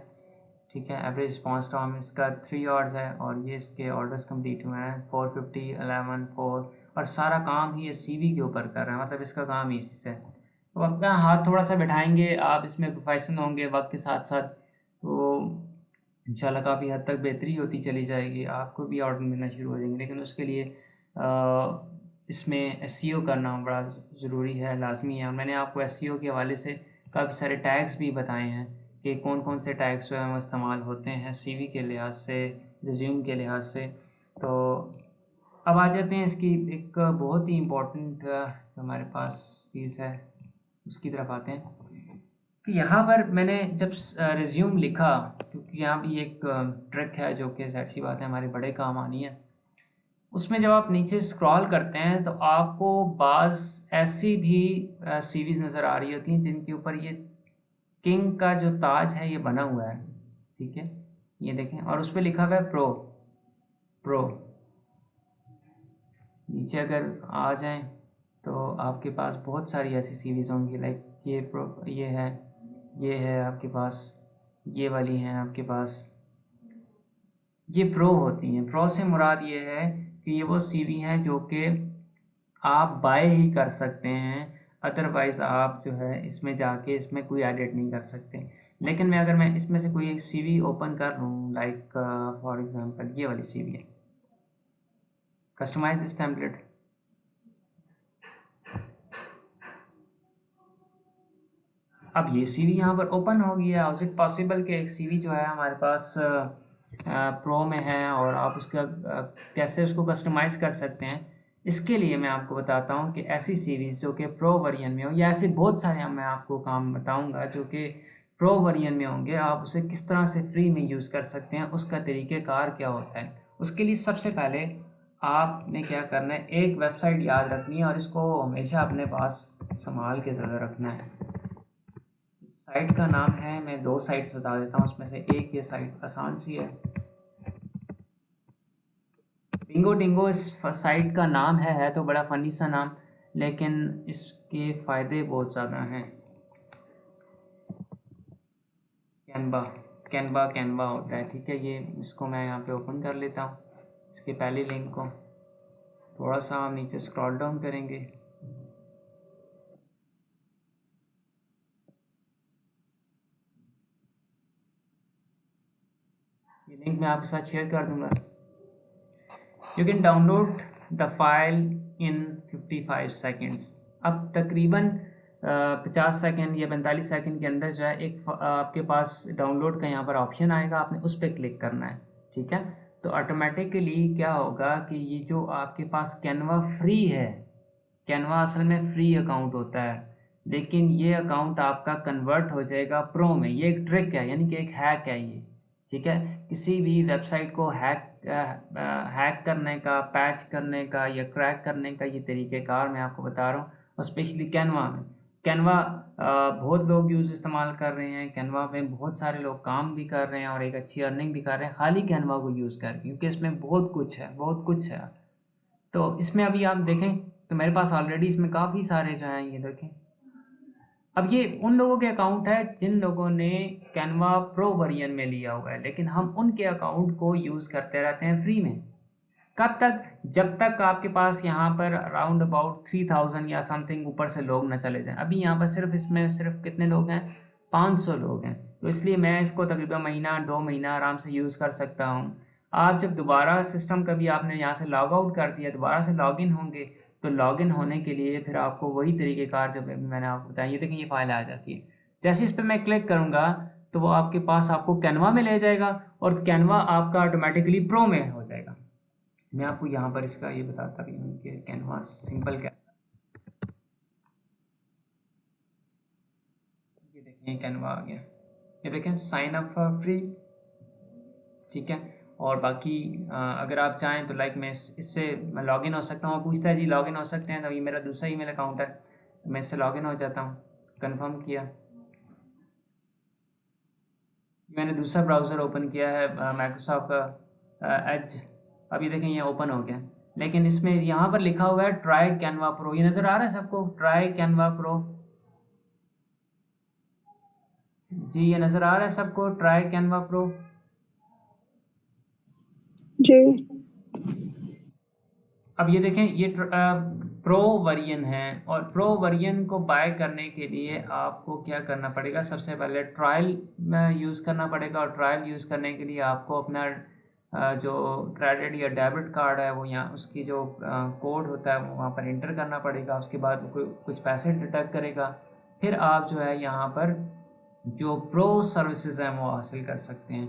ठीक है। एवरेज रिस्पॉन्स टाइम इसका 3 आवर्स है, और ये इसके ऑर्डर्स कंप्लीट हुए हैं 450, 11, 4, और सारा काम ही ये सीवी के ऊपर कर रहा है, मतलब इसका काम ही इसी से। तो अपना हाथ थोड़ा सा बैठाएंगे आप, इसमें प्रोफेशनल होंगे वक्त के साथ साथ, तो इंशाल्लाह काफ़ी हद तक बेहतरी होती चली जाएगी, आपको भी ऑर्डर मिलना शुरू हो जाएंगे। लेकिन उसके लिए इसमें एसईओ करना बड़ा ज़रूरी है, लाजमी है। और मैंने आपको एसईओ के हवाले से काफ़ी सारे टैग्स भी बताए हैं कि कौन कौन से टैग्स जो है वो इस्तेमाल होते हैं सीवी के लिहाज से, रिज्यूम के लिहाज से। तो अब आ जाते हैं इसकी एक बहुत ही इम्पोर्टेंट जो हमारे पास चीज़ है उसकी तरफ आते हैं। कि यहाँ पर मैंने जब रिज्यूम लिखा, क्योंकि यहाँ भी एक ट्रिक है जो कि ज़ाहिर सी बात है हमारे बड़े काम आनी है, उसमें जब आप नीचे स्क्रॉल करते हैं तो आपको बाज़ ऐसी भी सीरीज़ नज़र आ रही होती हैं जिनके ऊपर ये किंग का जो ताज है ये बना हुआ है, ठीक है। ये देखें, और उस पर लिखा हुआ है प्रो। प्रो नीचे अगर आ जाएं तो आपके पास बहुत सारी ऐसी सीरीज़ होंगी, लाइक ये प्रो, ये है आपके पास, ये वाली हैं आपके पास, ये प्रो होती हैं। प्रो से मुराद ये है कि ये वो सीवी हैं जो कि आप बाय ही कर सकते हैं, अदरवाइज़ आप जो है इसमें जाके इसमें कोई एडिट नहीं कर सकते। लेकिन मैं इसमें से कोई एक सीवी ओपन कर लूँ, लाइक फॉर एग्जांपल ये वाली सीवी है, कस्टमाइज दिस टेम्पलेट, अब ये सीवी यहाँ पर ओपन हो गया। हाउ इज इट पॉसिबल कि एक सीवी जो है हमारे पास प्रो में है और आप उसका कैसे उसको कस्टमाइज़ कर सकते हैं। इसके लिए मैं आपको बताता हूँ कि ऐसी सीरीज़ जो कि प्रो वर्जन में हो, या ऐसे बहुत सारे मैं आपको काम बताऊँगा जो कि प्रो वर्जन में होंगे, आप उसे किस तरह से फ्री में यूज़ कर सकते हैं, उसका तरीक़ेकार क्या होता है। उसके लिए सबसे पहले आपने क्या करना है, एक वेबसाइट याद रखनी है और इसको हमेशा अपने पास संभाल के ज़्यादा रखना है। साइट का नाम है, मैं 2 साइट्स बता देता हूँ, उसमें से एक ये साइट आसान सी है, बिंगो डिंगो इस साइट का नाम है तो बड़ा फ़नी सा नाम, लेकिन इसके फ़ायदे बहुत ज़्यादा हैं। कैनवा, कैनवा होता है, ठीक है। ये इसको मैं यहाँ पे ओपन कर लेता हूँ, इसके पहले लिंक को थोड़ा सा हम नीचे स्क्रॉल डाउन करेंगे, लिंक मैं आपके साथ शेयर कर दूंगा। You can download the file in 55 seconds. अब तकरीबन 50 सेकेंड या 45 सेकेंड के अंदर जो है एक आपके पास डाउनलोड का यहाँ पर ऑप्शन आएगा, आपने उस पर क्लिक करना है, ठीक है। तो ऑटोमेटिकली क्या होगा कि ये जो आपके पास कैनवा फ्री है, कैनवा असल में फ्री अकाउंट होता है, लेकिन ये अकाउंट आपका कन्वर्ट हो जाएगा प्रो में। ये एक ट्रिक है, यानी कि एक हैक है ये, ठीक है। किसी भी वेबसाइट को हैक करने का, पैच करने का या क्रैक करने का ये तरीक़ेकार मैं आपको बता रहा हूँ, और स्पेशली कैनवा में। कैनवा बहुत लोग इस्तेमाल कर रहे हैं, कैनवा में बहुत सारे लोग काम भी कर रहे हैं और एक अच्छी अर्निंग भी कर रहे हैं खाली कैनवा को यूज़ करके, क्योंकि इसमें बहुत कुछ है, बहुत कुछ है। तो इसमें अभी आप देखें तो मेरे पास ऑलरेडी इसमें काफ़ी सारे जो हैं, ये देखें। अब ये उन लोगों के अकाउंट है जिन लोगों ने कैनवा प्रो वर्जन में लिया हुआ है, लेकिन हम उनके अकाउंट को यूज़ करते रहते हैं फ्री में। कब तक? जब तक आपके पास यहाँ पर अराउंड अबाउट 3000 या समथिंग ऊपर से लोग न चले जाएं। अभी यहाँ पर सिर्फ इसमें सिर्फ कितने लोग हैं? 500 लोग हैं। तो इसलिए मैं इसको तकरीबन महीना 2 महीना आराम से यूज़ कर सकता हूँ। आप जब दोबारा सिस्टम कभी आपने यहाँ से लॉग आउट कर दिया, दोबारा से लॉगिन होंगे, तो लॉगिन होने के लिए फिर आपको वही तरीक़ेकार जो मैंने आपको बताया, ये देखें ये फाइल आ जाती है। जैसे इस पर मैं क्लिक करूँगा तो वो आपके पास आपको कैनवा में ले जाएगा और कैनवा आपका ऑटोमेटिकली प्रो में हो जाएगा। मैं आपको यहाँ पर इसका ये बताता भी हूँ कि कैनवा सिंपल क्या। ये देखें कैनवा आ गया, ये देखें साइन अप फॉर फ्री, ठीक है। और बाकी अगर आप चाहें तो लाइक मैं इससे मैं लॉगिन हो सकता हूँ। पूछता है जी लॉगिन हो सकते हैं, तो ये मेरा दूसरा ईमेल अकाउंट है, मैं इससे लॉगिन हो जाता हूँ। कंफर्म किया, मैंने दूसरा ब्राउज़र ओपन किया है माइक्रोसॉफ्ट का एज। अभी देखें ये ओपन हो गया, लेकिन इसमें यहाँ पर लिखा हुआ है ट्राई कैनवा प्रो। ये नज़र आ रहा है सबको? ट्राई कैनवा प्रो, जी ये नज़र आ रहा है सबको? ट्राई कैनवा प्रो जी। अब ये देखें ये प्रो वर्जन है, और प्रो वर्जन को बाय करने के लिए आपको क्या करना पड़ेगा? सबसे पहले ट्रायल यूज़ करना पड़ेगा, और ट्रायल यूज़ करने के लिए आपको अपना जो क्रेडिट या डेबिट कार्ड है वो यहाँ उसकी जो कोड होता है वो वहाँ पर इंटर करना पड़ेगा। उसके बाद वो कुछ पैसे डिडक्ट करेगा, फिर आप जो है यहाँ पर जो प्रो सर्विसेज हैं वो हासिल कर सकते हैं,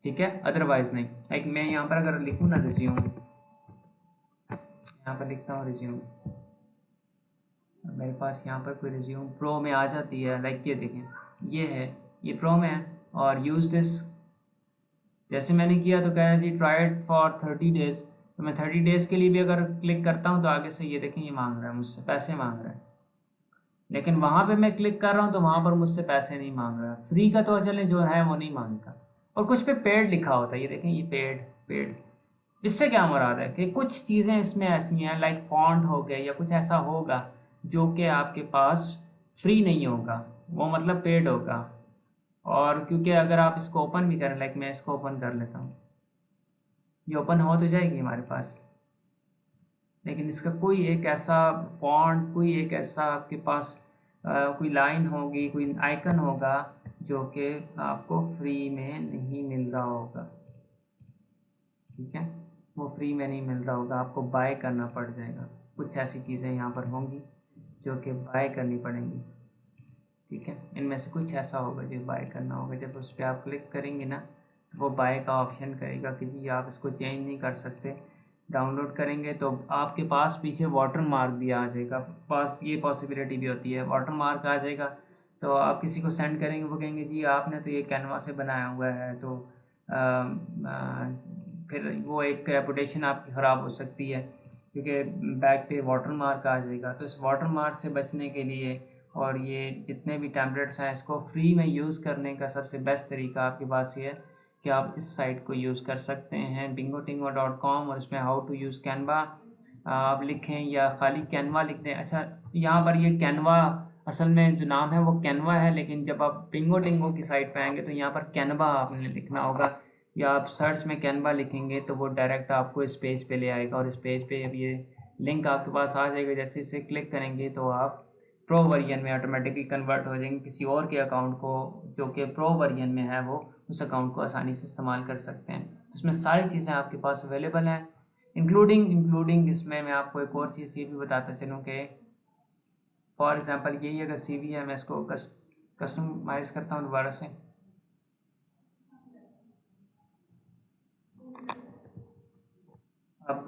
ठीक है। अदरवाइज़ नहीं। लाइक मैं यहाँ पर अगर लिखूँ ना रिज्यूम, यहाँ पर लिखता हूँ रिज्यूम, मेरे पास यहाँ पर कोई रिज्यूम प्रो में आ जाती है। लाइक ये देखें ये है, ये प्रो में है, और यूज़ दिस जैसे मैंने किया तो कह जी ट्राइड फॉर 30 डेज़। तो मैं 30 डेज़ के लिए भी अगर क्लिक करता हूँ तो आगे से ये देखें ये मांग रहा है मुझसे, पैसे मांग रहा है, लेकिन वहाँ पे मैं क्लिक कर रहा हूँ तो वहाँ पर मुझसे पैसे नहीं मांग रहा। फ्री का तो चले जो है वो नहीं मांगता, और कुछ पे पेड लिखा होता है, ये देखें ये पेड पेड। इससे क्या मुराद है कि कुछ चीज़ें इसमें ऐसी हैं लाइक फॉन्ट हो गए या कुछ ऐसा होगा जो कि आपके पास फ्री नहीं होगा, वो मतलब पेड होगा। और क्योंकि अगर आप इसको ओपन भी करें, लाइक मैं इसको ओपन कर लेता हूँ, ये ओपन हो तो जाएगी हमारे पास, लेकिन इसका कोई एक ऐसा फॉन्ट, कोई एक ऐसा आपके पास कोई लाइन होगी, कोई आइकन होगा जो कि आपको फ्री में नहीं मिल रहा होगा, ठीक है। वो फ्री में नहीं मिल रहा होगा, आपको बाय करना पड़ जाएगा। कुछ ऐसी चीज़ें यहाँ पर होंगी जो कि बाय करनी पड़ेंगी, ठीक है। इनमें से कुछ ऐसा होगा जो बाय करना होगा। जब उस पर आप क्लिक करेंगे ना तो वो बाय का ऑप्शन करेगा कि जी आप इसको चेंज नहीं कर सकते। डाउनलोड करेंगे तो आपके पास पीछे वाटर मार्क भी आ जाएगा, पास ये पॉसिबिलिटी भी होती है, वाटर मार्क आ जाएगा तो आप किसी को सेंड करेंगे, वो कहेंगे जी आपने तो ये कैनवा से बनाया हुआ है, तो फिर वो एक रेपुटेशन आपकी ख़राब हो सकती है, क्योंकि बैक पे वाटर मार्क आ जाएगा। तो इस वाटर मार्क से बचने के लिए, और ये जितने भी टेम्पलेट्स हैं इसको फ्री में यूज़ करने का सबसे बेस्ट तरीका आपके पास ये है कि आप इस साइट को यूज़ कर सकते हैं bingotingo.com, और इसमें हाउ टू यूज़ कैनवा आप लिखें या खाली कैनवा लिख दें। अच्छा यहाँ पर ये कैनवा असल में जो नाम है वो कैनवा है, लेकिन जब आप बिंगोटिंगो की साइट पे आएंगे तो यहाँ पर कैनवा आपने लिखना होगा, या आप सर्च में कैनवा लिखेंगे तो वो डायरेक्ट आपको इस पेज पे ले आएगा, और इस पेज पे अब ये लिंक आपके पास आ जाएगा। जैसे इसे क्लिक करेंगे तो आप प्रो वर्जन में ऑटोमेटिकली कन्वर्ट हो जाएंगे किसी और के अकाउंट को जो कि प्रो वर्जन में है वो उस अकाउंट को आसानी से इस्तेमाल कर सकते हैं। तो इसमें सारी चीज़ें आपके पास अवेलेबल हैं, इंक्लूडिंग इसमें मैं आपको एक और चीज़ ये भी बताता चलूँ कि फॉर एग्जांपल यही अगर CV है, मैं इसको कस्टमाइज़ करता हूँ दोबारा से। अब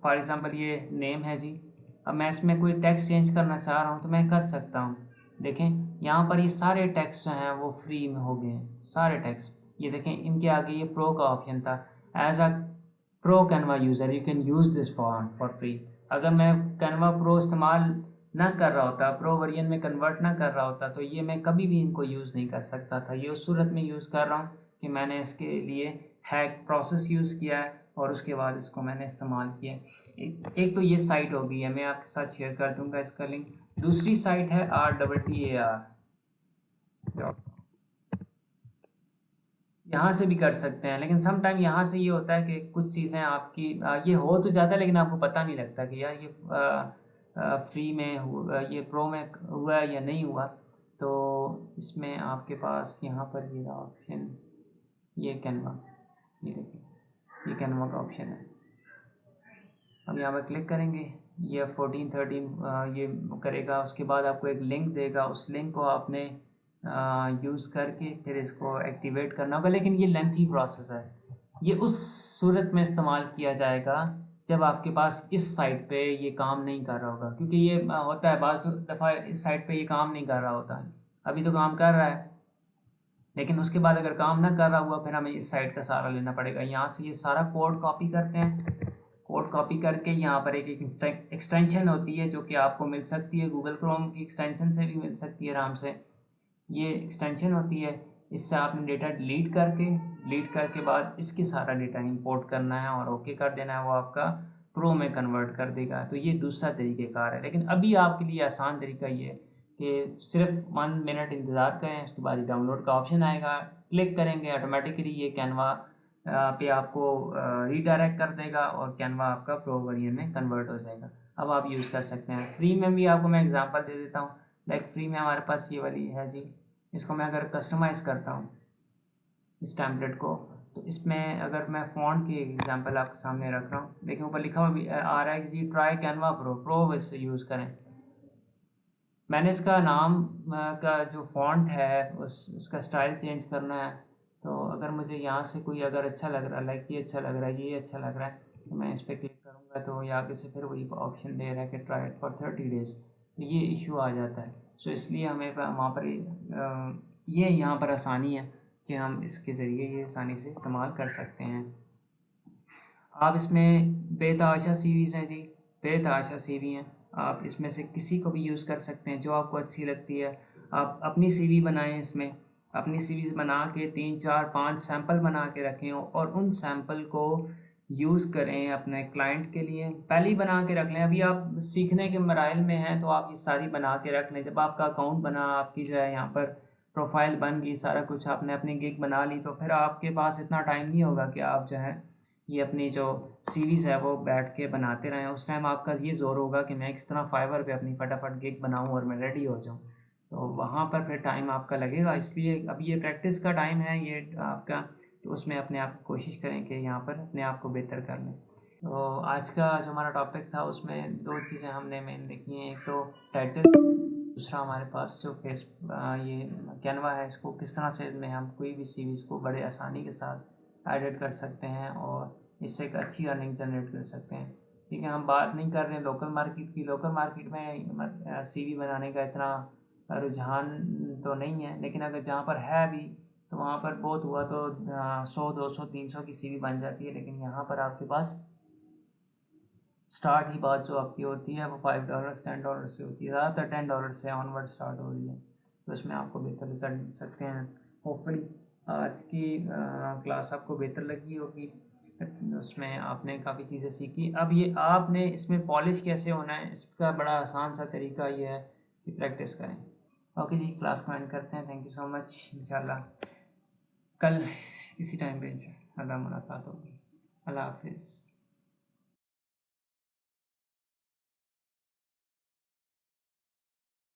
फॉर एग्जांपल ये नेम है जी। अब मैं इसमें कोई टेक्स्ट चेंज करना चाह रहा हूँ तो मैं कर सकता हूँ। देखें यहाँ पर ये सारे टेक्स्ट जो हैं वो फ्री में हो गए हैं, सारे टेक्स्ट। ये देखें इनके आगे ये प्रो का ऑप्शन था, as a pro Canva user you can use this for free. अगर मैं कैनवा प्रो इस्तेमाल ना कर रहा होता, प्रो वर्जन में कन्वर्ट ना कर रहा होता, तो ये मैं कभी भी इनको यूज़ नहीं कर सकता था। ये उस सूरत में यूज़ कर रहा हूँ कि मैंने इसके लिए हैक प्रोसेस यूज़ किया है और उसके बाद इसको मैंने इस्तेमाल किया। एक तो ये साइट हो गई है, मैं आपके साथ शेयर कर दूंगा इसका लिंक। दूसरी साइट है RTTAR, यहाँ से भी कर सकते हैं, लेकिन सम टाइम यहाँ से ये होता है कि कुछ चीज़ें आपकी ये हो तो जाता है लेकिन आपको पता नहीं लगता कि यार ये फ्री में हुआ, ये प्रो में हुआ या नहीं हुआ। तो इसमें आपके पास यहाँ पर ये ऑप्शन, ये कैनवा, ये देखिए ये कैनवा का ऑप्शन है। हम यहाँ पर क्लिक करेंगे, ये 14-13 ये करेगा। उसके बाद आपको एक लिंक देगा, उस लिंक को आपने यूज़ करके फिर इसको एक्टिवेट करना होगा। लेकिन ये लेंथी प्रोसेस है, ये उस सूरत में इस्तेमाल किया जाएगा जब आपके पास इस साइट पे ये काम नहीं कर रहा होगा, क्योंकि ये होता है बाज़ दफ़ा इस साइट पे ये काम नहीं कर रहा होता। अभी तो काम कर रहा है, लेकिन उसके बाद अगर काम ना कर रहा हुआ फिर हमें इस साइट का सहारा लेना पड़ेगा। यहाँ से ये सारा कोड कॉपी करते हैं, कोड कॉपी करके यहाँ पर एक एक्सटेंशन होती है जो कि आपको मिल सकती है, गूगल क्रोम की एक्सटेंशन से भी मिल सकती है आराम से। ये एक्सटेंशन होती है, इससे आपने डेटा डिलीट करके बाद इसके सारा डेटा इंपोर्ट करना है और ओके कर देना है, वो आपका प्रो में कन्वर्ट कर देगा। तो ये दूसरा तरीक़ेकार है, लेकिन अभी आपके लिए आसान तरीका ये है कि सिर्फ 1 मिनट इंतज़ार करें, उसके बाद डाउनलोड का ऑप्शन आएगा, क्लिक करेंगे, ऑटोमेटिकली ये कैनवा पे आपको रीडायरेक्ट कर देगा और कैनवा आपका प्रो वर्जन में कन्वर्ट हो जाएगा। अब आप यूज़ कर सकते हैं। फ्री में भी आपको मैं एग्जांपल दे देता हूँ। लाइक फ्री में हमारे पास ये वाली है जी, इसको मैं अगर कस्टमाइज़ करता हूँ इस टेम्पलेट को, तो इसमें अगर मैं फ़ॉन्ट की एग्जांपल आपके सामने रख रहा हूँ, देखिए ऊपर लिखा हुआ भी आ रहा है कि जी ट्राई कैनवा प्रो वैसे यूज़ करें। मैंने इसका नाम का जो फ़ॉन्ट है उसका स्टाइल चेंज करना है। तो अगर मुझे यहाँ से कोई अगर अच्छा लग रहा है, लाइक ये अच्छा लग रहा है, ये अच्छा लग रहा है, तो मैं इस पर क्लिक करूँगा तो ये आगे से फिर वही ऑप्शन दे रहा है कि ट्राई इट फॉर 30 डेज़। तो ये इशू आ जाता है। सो इसलिए हमें वहाँ पर ये यहाँ पर आसानी है कि हम इसके ज़रिए ये आसानी से इस्तेमाल कर सकते हैं। आप इसमें बेतहाशा सीवीज़ हैं जी, बेतहाशा सीवी हैं। आप इसमें से किसी को भी यूज़ कर सकते हैं जो आपको अच्छी लगती है। आप अपनी सीवी बनाएं, इसमें अपनी सीवीज़ बना के 3-4-5 सैंपल बना के रखें और उन सैंपल को यूज़ करें अपने क्लाइंट के लिए। पहले ही बना के रख लें, अभी आप सीखने के मराइल में हैं तो आप ये सारी बना के रख लें। जब आपका अकाउंट बना, आपकी जो है यहाँ पर प्रोफाइल बन गई, सारा कुछ आपने अपनी गिग बना ली, तो फिर आपके पास इतना टाइम नहीं होगा कि आप जो है ये अपनी जो सीरीज़ है वो बैठ के बनाते रहें। उस टाइम आपका ये ज़ोर होगा कि मैं किस तरह फाइवर पे अपनी फटाफट गिग बनाऊं और मैं रेडी हो जाऊं, तो वहाँ पर फिर टाइम आपका लगेगा। इसलिए अभी ये प्रैक्टिस का टाइम है ये आपका, तो उसमें अपने आप कोशिश करें कि यहाँ पर अपने आप को बेहतर कर लें। तो आज का जो हमारा टॉपिक था उसमें 2 चीज़ें हमने मेन देखी हैं, एक तो टाइटल, दूसरा हमारे पास जो ये कैनवा है इसको किस तरह से में हम कोई भी सीरीज़ को बड़े आसानी के साथ एडिट कर सकते हैं और इससे एक अच्छी अर्निंग जनरेट कर सकते हैं। ठीक है, हम बात नहीं कर रहे हैं लोकल मार्केट की। लोकल मार्केट में सीवी बनाने का इतना रुझान तो नहीं है, लेकिन अगर जहाँ पर है भी तो वहाँ पर बहुत हुआ तो 100, 200, 300 की सीवी बन जाती है। लेकिन यहाँ पर आपके पास स्टार्ट ही बात जो आपकी होती है वो $5 $10 से होती है, ज़्यादातर $10 से ऑनवर्ड स्टार्ट हो रही है। तो इसमें आपको बेहतर रिजल्ट मिल सकते हैं। होपफुली आज की क्लास आपको बेहतर लगी होगी, उसमें आपने काफ़ी चीज़ें सीखी। अब ये आपने इसमें पॉलिश कैसे होना है, इसका बड़ा आसान सा तरीका ये है कि प्रैक्टिस करें। ओके जी, क्लास को एंड करते हैं। Thank you so much. इंशाल्लाह कल इसी टाइम पे इंशाल्लाह मुलाकात होगी। अल्लाह हाफिज़।